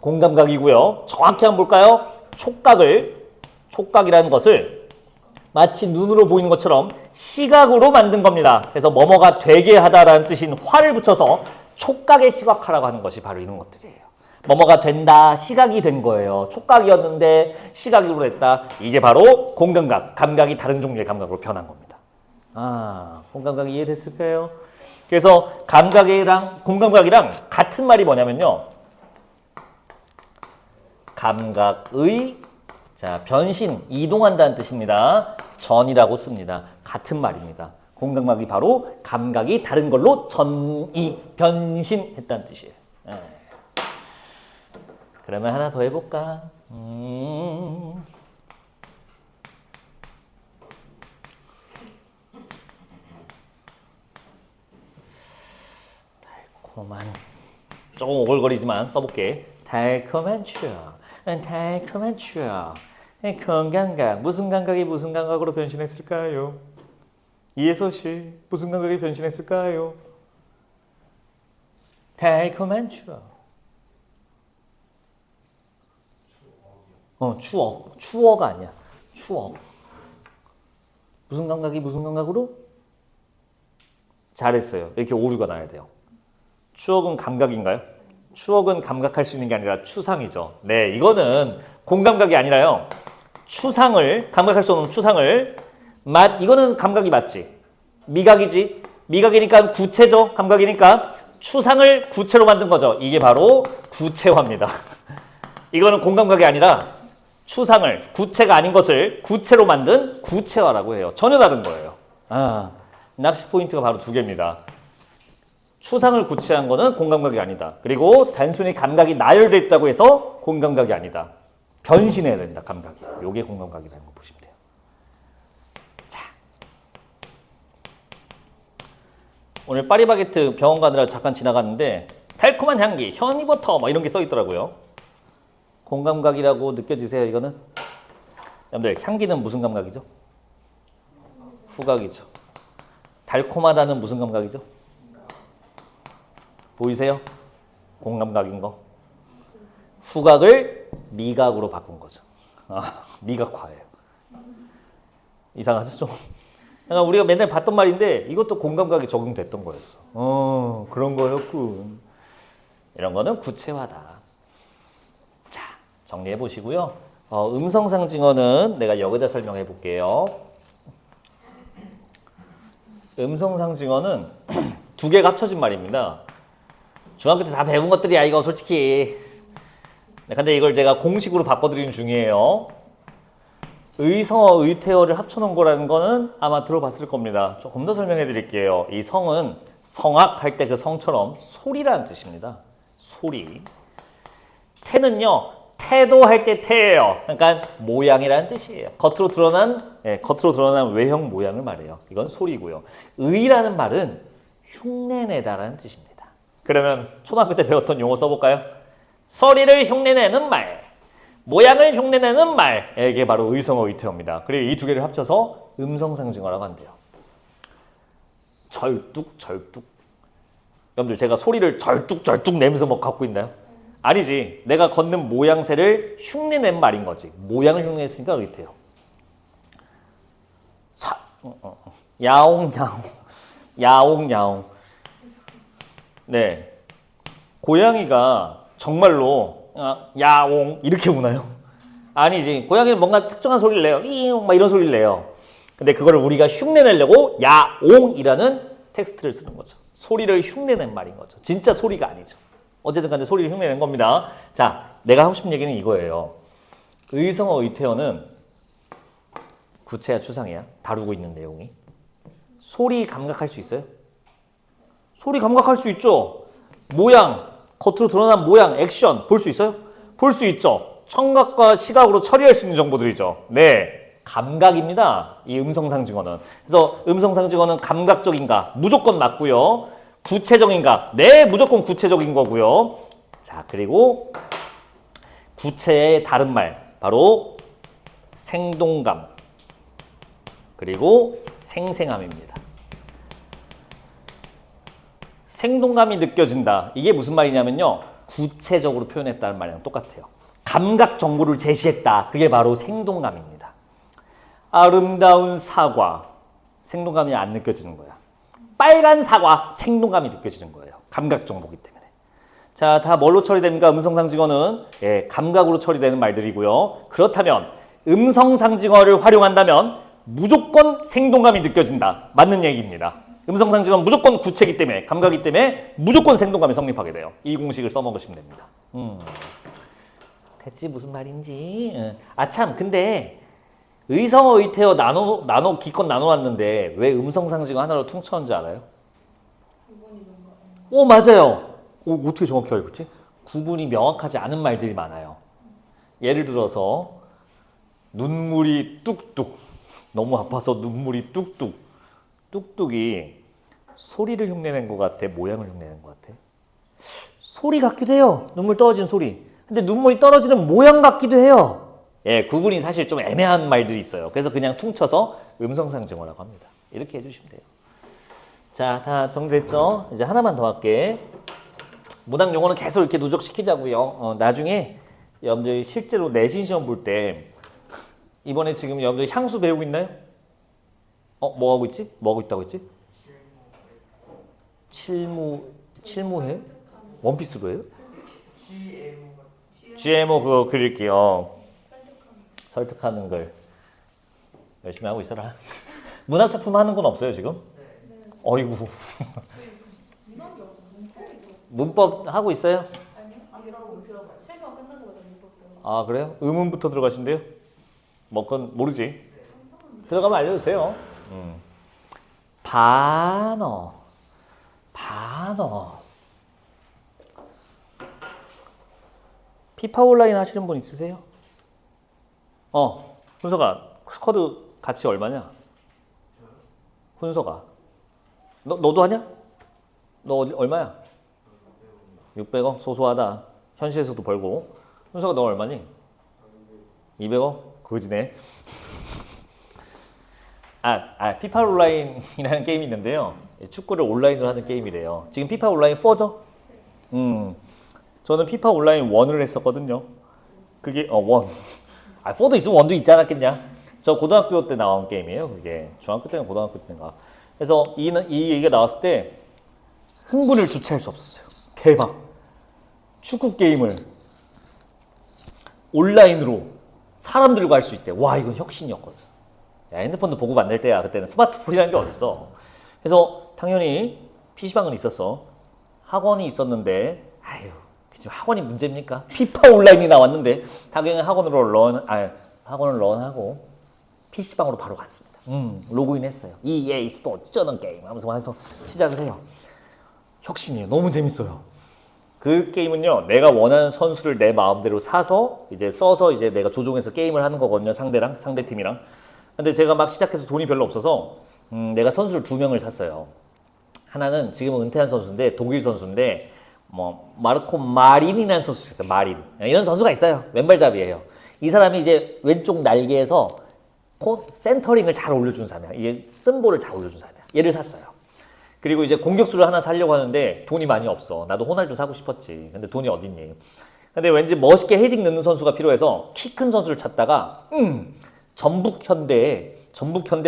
공감각이고요. 정확히 한번 볼까요? 촉각이라는 것을 마치 눈으로 보이는 것처럼 시각으로 만든 겁니다. 그래서 뭐뭐가 되게 하다라는 뜻인 화를 붙여서 촉각의 시각화라고 하는 것이 바로 이런 것들이에요. 뭐뭐가 된다, 시각이 된 거예요. 촉각이었는데 시각으로 됐다. 이게 바로 공감각, 감각이 다른 종류의 감각으로 변한 겁니다. 공감각이 이해됐을까요? 그래서 감각이랑 공감각이랑 같은 말이 뭐냐면요. 감각의 변신, 이동한다는 뜻입니다. 전이라고 씁니다. 같은 말입니다. 공감각이 바로 감각이 다른 걸로 변신했다는 뜻이에요. 그러면 하나 더 해볼까? 달콤한, 조금 오글거리지만 써볼게. 달콤한 추억, 달콤한 추억. 건강각, 무슨 감각이 무슨 감각으로 변신했을까요? 이혜서 씨, 무슨 감각이 변신했을까요? 달콤한 추억. 추억. 추억 아니야. 추억. 무슨 감각이 무슨 감각으로? 잘했어요. 이렇게 오류가 나야 돼요. 추억은 감각인가요? 추억은 감각할 수 있는 게 아니라 추상이죠. 네, 이거는 공감각이 아니라요. 추상을, 감각할 수 없는 추상을, 이거는 감각이 맞지? 미각이지? 미각이니까 구체죠? 감각이니까 추상을 구체로 만든 거죠. 이게 바로 구체화입니다. 이거는 공감각이 아니라 추상을, 구체가 아닌 것을 구체로 만든 구체화라고 해요. 전혀 다른 거예요. 낚시 포인트가 바로 두 개입니다. 추상을 구체한 거는 공감각이 아니다. 그리고 단순히 감각이 나열돼 있다고 해서 공감각이 아니다. 변신해야 된다, 감각이. 요게 공감각이라는 거 보시면 돼요. 자, 오늘 파리바게트 병원 가느라 잠깐 지나갔는데 달콤한 향기, 허니버터 막 이런 게 써 있더라고요. 공감각이라고 느껴지세요, 이거는? 여러분들, 향기는 무슨 감각이죠? 후각이죠. 달콤하다는 무슨 감각이죠? 보이세요? 공감각인 거. 후각을 미각으로 바꾼 거죠. 미각화예요. 이상하죠? 좀. 그러니까 우리가 맨날 봤던 말인데 이것도 공감각이 적용됐던 거였어. 그런 거였군. 이런 거는 구체화다. 자, 정리해 보시고요. 음성상징어는 내가 여기다 설명해 볼게요. 음성상징어는 두 개가 합쳐진 말입니다. 중학교 때 다 배운 것들이야, 이거 솔직히. 근데 이걸 제가 공식으로 바꿔드리는 중이에요. 의성어, 의태어를 합쳐놓은 거라는 거는 아마 들어봤을 겁니다. 조금 더 설명해 드릴게요. 이 성은 성악 할 때 그 성처럼 소리라는 뜻입니다. 소리. 태는요, 태도 할 때 태예요. 그러니까 모양이라는 뜻이에요. 겉으로 드러난 외형 모양을 말해요. 이건 소리고요. 의라는 말은 흉내내다라는 뜻입니다. 그러면 초등학교 때 배웠던 용어 써볼까요? 소리를 흉내내는 말, 모양을 흉내내는 말. 이게 바로 의성어, 의태어입니다. 그리고 이 두 개를 합쳐서 음성상징어라고 한대요. 절뚝, 절뚝. 여러분들, 제가 소리를 절뚝, 절뚝 내면서 뭐 갖고 있나요? 아니지. 내가 걷는 모양새를 흉내낸 말인 거지. 모양을 흉내냈으니까 의태어. 야옹, 야옹. 야옹, 야옹. 네. 고양이가 정말로 야옹 이렇게 우나요? 아니지. 고양이는 뭔가 특정한 소리를 내요. 이용 막 이런 소리를 내요. 근데 그거를 우리가 흉내내려고 야옹이라는 텍스트를 쓰는 거죠. 소리를 흉내낸 말인 거죠. 진짜 소리가 아니죠. 어쨌든 간에 소리를 흉내낸 겁니다. 자, 내가 하고 싶은 얘기는 이거예요. 의성어, 의태어는 구체야, 추상이야? 다루고 있는 내용이. 소리 감각할 수 있어요? 소리 감각할 수 있죠. 모양, 겉으로 드러난 모양, 액션 볼 수 있어요? 볼 수 있죠. 청각과 시각으로 처리할 수 있는 정보들이죠. 네, 감각입니다. 이 음성상징어는. 그래서 음성상징어는 감각적인가? 무조건 맞고요. 구체적인가? 네, 무조건 구체적인 거고요. 자, 그리고 구체의 다른 말, 바로 생동감, 그리고 생생함입니다. 생동감이 느껴진다. 이게 무슨 말이냐면요. 구체적으로 표현했다는 말이랑 똑같아요. 감각 정보를 제시했다. 그게 바로 생동감입니다. 아름다운 사과. 생동감이 안 느껴지는 거야. 빨간 사과. 생동감이 느껴지는 거예요. 감각 정보기 때문에. 자, 다 뭘로 처리됩니까? 음성상징어는 감각으로 처리되는 말들이고요. 그렇다면 음성상징어를 활용한다면 무조건 생동감이 느껴진다. 맞는 얘기입니다. 음성상징어는 무조건 구체이기 때문에, 감각이기 때문에 무조건 생동감이 성립하게 돼요. 이 공식을 써먹으시면 됩니다. 됐지? 무슨 말인지. 참, 근데 의성어, 의태어 기껏 나눠놨는데 왜 음성상징어 하나로 퉁쳐온 줄 알아요? 맞아요. 어떻게 정확히 알고 있지? 구분이 명확하지 않은 말들이 많아요. 예를 들어서 눈물이 뚝뚝. 너무 아파서 눈물이 뚝뚝. 뚝뚝이 소리를 흉내낸 것 같아? 모양을 흉내낸 것 같아? 소리 같기도 해요. 눈물 떨어지는 소리. 근데 눈물이 떨어지는 모양 같기도 해요. 예, 구분이 사실 좀 애매한 말들이 있어요. 그래서 그냥 퉁쳐서 음성상징어라고 합니다. 이렇게 해주시면 돼요. 자, 다 정리됐죠? 이제 하나만 더 할게. 문학 용어는 계속 이렇게 누적시키자고요. 나중에 여러분들 실제로 내신 시험 볼 때 이번에 지금 여러분들 향수 배우고 있나요? 뭐 하고 있지? 뭐 하고 있다고 했지? 칠무해? 원피스로 해요? GMO 그거 그릴게요. 설득하는 걸 열심히 하고 있어라. 문학작품 하는 건 없어요 지금? 어이구. 문법 하고 있어요? 아 그래요? 의문부터 들어가신대요? 뭐 그건 모르지. 들어가면 알려주세요. 반어. 피파 온라인 하시는 분 있으세요? 훈서가 스쿼드 가치 얼마냐? 훈서가 너도 하냐? 너 얼마야? 600억? 소소하다. 현실에서도 벌고. 훈서가 너 얼마니? 200억? 거지네. 피파 온라인이라는 게임이 있는데요. 축구를 온라인으로 하는 게임이래요. 지금 피파 온라인 4죠? 저는 피파 온라인 1을 했었거든요. 그게 1. 4도 있으면 1도 있지 않았겠냐? 저 고등학교 때 나온 게임이에요. 그게 중학교 때는 고등학교 때인가. 그래서 이 얘기가 나왔을 때 흥분을 주체할 수 없었어요. 대박. 축구 게임을 온라인으로 사람들과 할 수 있대. 와, 이건 혁신이었거든. 야, 핸드폰도 보고 만들 때야. 그때는 스마트폰이라는 게 어딨어. 그래서 당연히 PC방은 있었어. 학원이 있었는데 아유, 지금 학원이 문제입니까? 피파 온라인이 나왔는데 당연히 학원을 런하고 PC방으로 바로 갔습니다. 로그인 했어요. EA 스포츠 쩌는 게임 하면서 해서 시작을 해요. 혁신이에요. 너무 재밌어요. 그 게임은요, 내가 원하는 선수를 내 마음대로 사서 이제 써서 이제 내가 조종해서 게임을 하는 거거든요. 상대 팀이랑. 근데 제가 막 시작해서 돈이 별로 없어서 내가 선수를 2명을 샀어요. 하나는 지금은 은퇴한 선수인데 독일 선수인데 뭐 마르코 마린이라는 선수가 있어요. 마린 이런 선수가 있어요. 왼발잡이에요. 이 사람이 이제 왼쪽 날개에서 센터링을 잘 올려주는 사람이야. 이게 뜬 볼을 잘 올려주는 사람이야. 얘를 샀어요. 그리고 이제 공격수를 하나 사려고 하는데 돈이 많이 없어. 나도 호날두 사고 싶었지. 근데 돈이 어딨니? 근데 왠지 멋있게 헤딩 넣는 선수가 필요해서 키 큰 선수를 찾다가 전북현대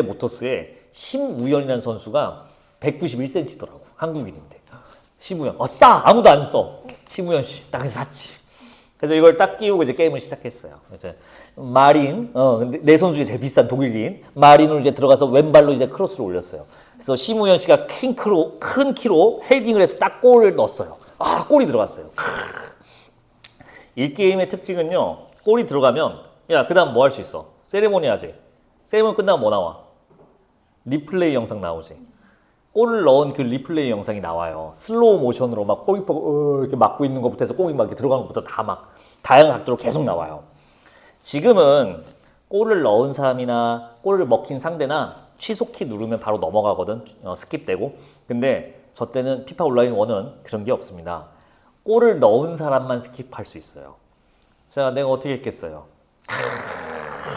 모터스에 심우현이라는 선수가 191cm더라고. 한국인인데. 심우현. 싸! 아무도 안 써. 심우현 씨. 딱 해서 샀지. 그래서 이걸 딱 끼우고 이제 게임을 시작했어요. 그래서 마린, 근데 내 선수 중에 제일 비싼 독일인 마린으로 이제 들어가서 왼발로 이제 크로스를 올렸어요. 그래서 심우현 씨가 큰 키로 헤딩을 해서 딱 골을 넣었어요. 골이 들어갔어요. 이 게임의 특징은요, 골이 들어가면 야, 그 다음 뭐 할 수 있어? 세레모니 하지. 세레모니 끝나면 뭐 나와? 리플레이 영상 나오지. 골을 넣은 그 리플레이 영상이 나와요. 슬로우 모션으로 막 골키퍼가 이렇게 막고 있는 것부터 해서 골이 막 이렇게 들어가는 것부터 다 막 다양한 각도로 계속 나와요. 지금은 골을 넣은 사람이나 골을 먹힌 상대나 취소키 누르면 바로 넘어가거든. 스킵되고. 근데 저 때는 피파 온라인 1은 그런 게 없습니다. 골을 넣은 사람만 스킵할 수 있어요. 자, 내가 어떻게 했겠어요?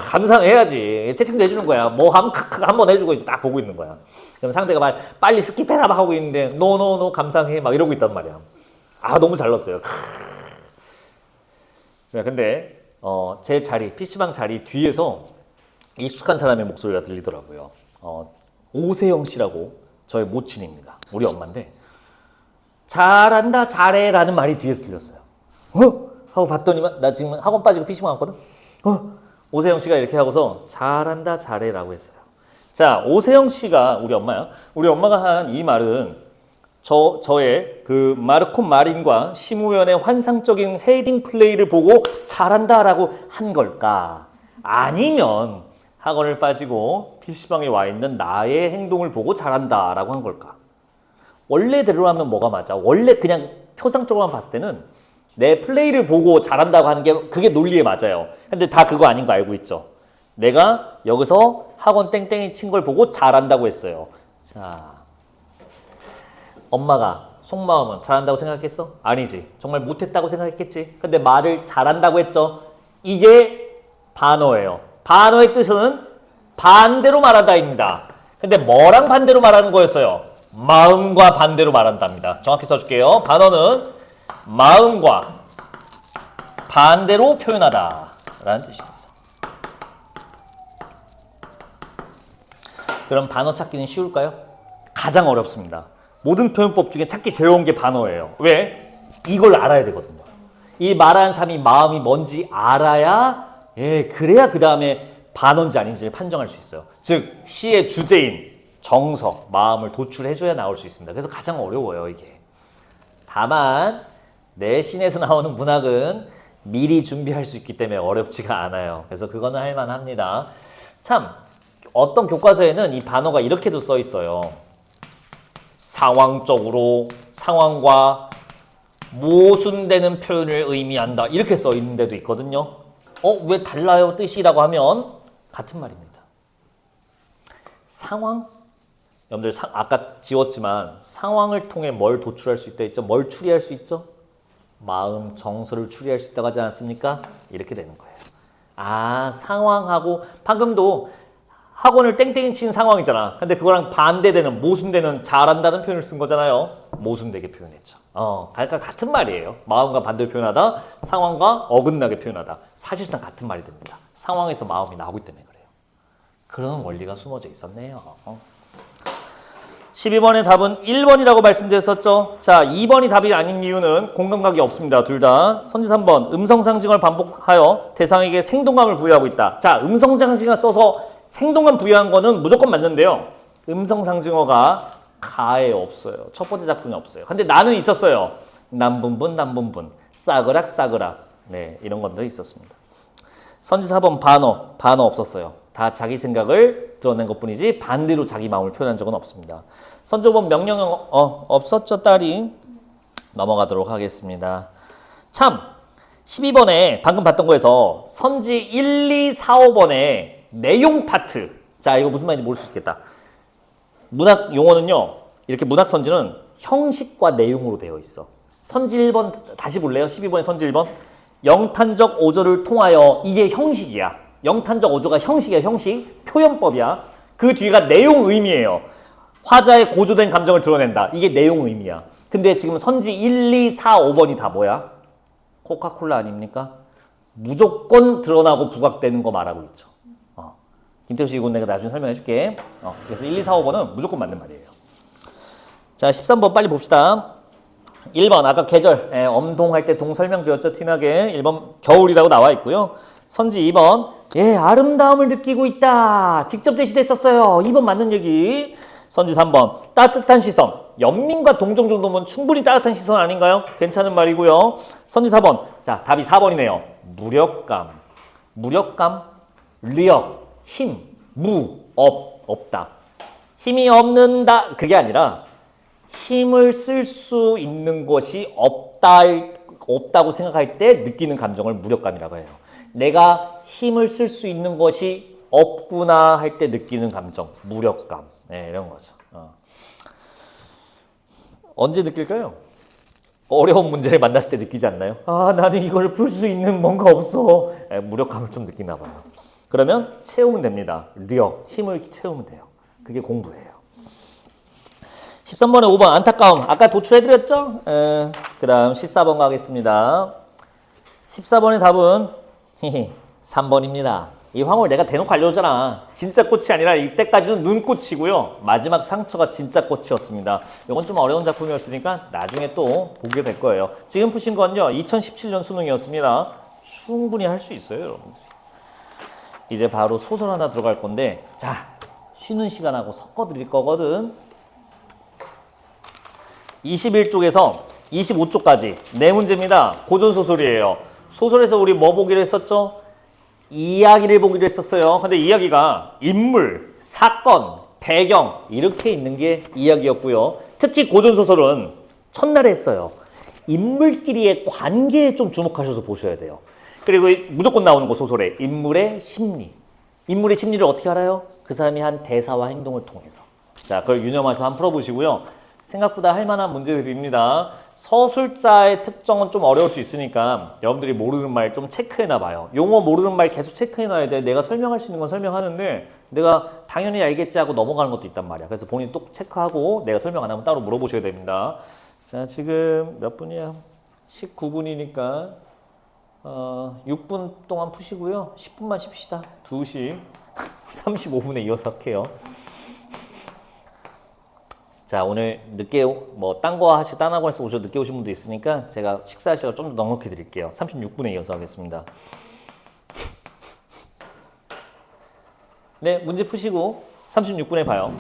감상해야지. 채팅도 해주는 거야. 뭐 하면 한번 해주고 딱 보고 있는 거야. 그럼 상대가 빨리 스킵해라 막 하고 있는데 노 감상해 막 이러고 있단 말이야. 너무 잘 넣었어요. 근데 제 자리, PC방 자리 뒤에서 익숙한 사람의 목소리가 들리더라고요. 오세영 씨라고 저의 모친입니다. 우리 엄마인데 잘한다 잘해 라는 말이 뒤에서 들렸어요. 하고 봤더니만 나 지금 학원 빠지고 PC방 왔거든. 오세영 씨가 이렇게 하고서 잘한다 잘해 라고 했어요. 자, 오세영 씨가 우리 엄마야. 우리 엄마가 한 이 말은 저의 그 마르코 마린과 심우현의 환상적인 헤딩 플레이를 보고 잘한다라고 한 걸까? 아니면 학원을 빠지고 PC방에 와 있는 나의 행동을 보고 잘한다라고 한 걸까? 원래대로 하면 뭐가 맞아? 원래 그냥 표상적으로만 봤을 때는 내 플레이를 보고 잘한다고 하는 게 그게 논리에 맞아요. 근데 다 그거 아닌 거 알고 있죠? 내가 여기서 학원 땡땡이 친 걸 보고 잘한다고 했어요. 자, 엄마가 속마음은 잘한다고 생각했어? 아니지. 정말 못했다고 생각했겠지. 근데 말을 잘한다고 했죠. 이게 반어예요. 반어의 뜻은 반대로 말한다입니다. 근데 뭐랑 반대로 말하는 거였어요? 마음과 반대로 말한답니다. 정확히 써줄게요. 반어는 마음과 반대로 표현하다 라는 뜻입니다. 그럼 반어 찾기는 쉬울까요? 가장 어렵습니다. 모든 표현법 중에 찾기 제일 어려운 게 반어예요. 왜? 이걸 알아야 되거든요. 이 말하는 사람이 마음이 뭔지 알아야 그래야 그 다음에 반어인지 아닌지를 판정할 수 있어요. 즉 시의 주제인 정서, 마음을 도출해줘야 나올 수 있습니다. 그래서 가장 어려워요 이게. 다만 내신에서 나오는 문학은 미리 준비할 수 있기 때문에 어렵지가 않아요. 그래서 그거는 할만합니다. 참 어떤 교과서에는 이 반어가 이렇게도 써 있어요. 상황적으로 상황과 모순되는 표현을 의미한다 이렇게 써 있는 데도 있거든요. 왜 달라요 뜻이라고 하면 같은 말입니다. 상황? 여러분들 아까 지웠지만 상황을 통해 뭘 도출할 수 있다 했죠? 뭘 추리할 수 있죠? 마음, 정서를 추리할 수 있다고 하지 않습니까? 이렇게 되는 거예요. 아, 상황하고 방금도 학원을 땡땡이 친 상황이잖아. 근데 그거랑 반대되는 모순되는 잘한다는 표현을 쓴 거잖아요. 모순되게 표현했죠. 그러니까 같은 말이에요. 마음과 반대로 표현하다, 상황과 어긋나게 표현하다. 사실상 같은 말이 됩니다. 상황에서 마음이 나오기 때문에 그래요. 그런 원리가 숨어져 있었네요. 12번의 답은 1번이라고 말씀드렸었죠. 자, 2번이 답이 아닌 이유는 공감각이 없습니다. 둘 다. 선지 3번, 음성상징어를 반복하여 대상에게 생동감을 부여하고 있다. 자, 음성상징어 써서 생동감 부여한 거는 무조건 맞는데요. 음성상징어가 가에 없어요. 첫 번째 작품에 없어요. 근데 나는 있었어요. 남분분, 남분분, 싸그락, 싸그락. 네, 이런 것도 있었습니다. 선지 4번 반어 없었어요. 다 자기 생각을 드러낸 것뿐이지 반대로 자기 마음을 표현한 적은 없습니다. 선지 5번 명령형 없었죠, 딸이. 넘어가도록 하겠습니다. 참, 12번에 방금 봤던 거에서 선지 1, 2, 4, 5번에 내용 파트. 자, 이거 무슨 말인지 모를 수 있겠다. 문학 용어는요, 이렇게 문학 선지는 형식과 내용으로 되어 있어. 선지 1번 다시 볼래요? 12번의 선지 1번. 영탄적 오조를 통하여 이게 형식이야. 영탄적 오조가 형식이야, 형식. 표현법이야. 그 뒤가 내용 의미예요. 화자의 고조된 감정을 드러낸다. 이게 내용 의미야. 근데 지금 선지 1, 2, 4, 5번이 다 뭐야? 코카콜라 아닙니까? 무조건 드러나고 부각되는 거 말하고 있죠. 김태우 씨 이건 내가 나중에 설명해 줄게. 그래서 1, 2, 4, 5번은 무조건 맞는 말이에요. 자, 13번 빨리 봅시다. 1번 아까 계절 엄동할 때 동 설명드렸죠. 티나게 1번 겨울이라고 나와 있고요. 선지 2번 아름다움을 느끼고 있다. 직접 제시됐었어요. 2번 맞는 얘기. 선지 3번 따뜻한 시선. 연민과 동정 정도면 충분히 따뜻한 시선 아닌가요? 괜찮은 말이고요. 선지 4번 자 답이 4번이네요. 무력감, 력, 힘, 없다. 힘이 없는다 그게 아니라 힘을 쓸 수 있는 것이 없다고 생각할 때 느끼는 감정을 무력감이라고 해요. 내가 힘을 쓸 수 있는 것이 없구나 할 때 느끼는 감정, 무력감. 네, 이런 거죠. 언제 느낄까요? 어려운 문제를 만났을 때 느끼지 않나요? 아, 나는 이걸 풀 수 있는 뭔가 없어. 무력감을 좀 느끼나 봐요. 그러면 채우면 됩니다. 힘을 채우면 돼요. 그게 공부예요. 13번에 5번 안타까움. 아까 도출해드렸죠? 그 다음 14번 가겠습니다. 14번의 답은 3번입니다. 이 황홀 내가 대놓고 알려줬잖아. 진짜 꽃이 아니라 이때까지는 눈꽃이고요. 마지막 상처가 진짜 꽃이었습니다. 이건 좀 어려운 작품이었으니까 나중에 또 보게 될 거예요. 지금 푸신 건요. 2017년 수능이었습니다. 충분히 할 수 있어요, 여러분. 이제 바로 소설 하나 들어갈 건데 자, 쉬는 시간하고 섞어드릴 거거든. 21쪽에서 25쪽까지 네 문제입니다. 고전소설이에요. 소설에서 우리 뭐 보기로 했었죠? 이야기를 보기로 했었어요. 근데 이야기가 인물, 사건, 배경 이렇게 있는 게 이야기였고요. 특히 고전소설은 첫날에 했어요. 인물끼리의 관계에 좀 주목하셔서 보셔야 돼요. 그리고 무조건 나오는 거 소설에 인물의 심리. 인물의 심리를 어떻게 알아요? 그 사람이 한 대사와 행동을 통해서. 자, 그걸 유념해서 한번 풀어보시고요. 생각보다 할 만한 문제들입니다. 서술자의 특정은 좀 어려울 수 있으니까 여러분들이 모르는 말 좀 체크해놔 봐요. 용어 모르는 말 계속 체크해놔야 돼. 내가 설명할 수 있는 건 설명하는데 내가 당연히 알겠지 하고 넘어가는 것도 있단 말이야. 그래서 본인 또 체크하고 내가 설명 안 하면 따로 물어보셔야 됩니다. 자, 지금 몇 분이야? 19분이니까 6분 동안 푸시고요. 10분만 쉽시다. 2시 35분에 이어서 할게요. 자, 오늘 늦게 뭐 딴 거 하시고 딴 학원에서 늦게 오신 분도 있으니까 제가 식사 시간 좀 더 넉넉히 드릴게요. 36분에 이어서 하겠습니다. 네, 문제 푸시고 36분에 봐요.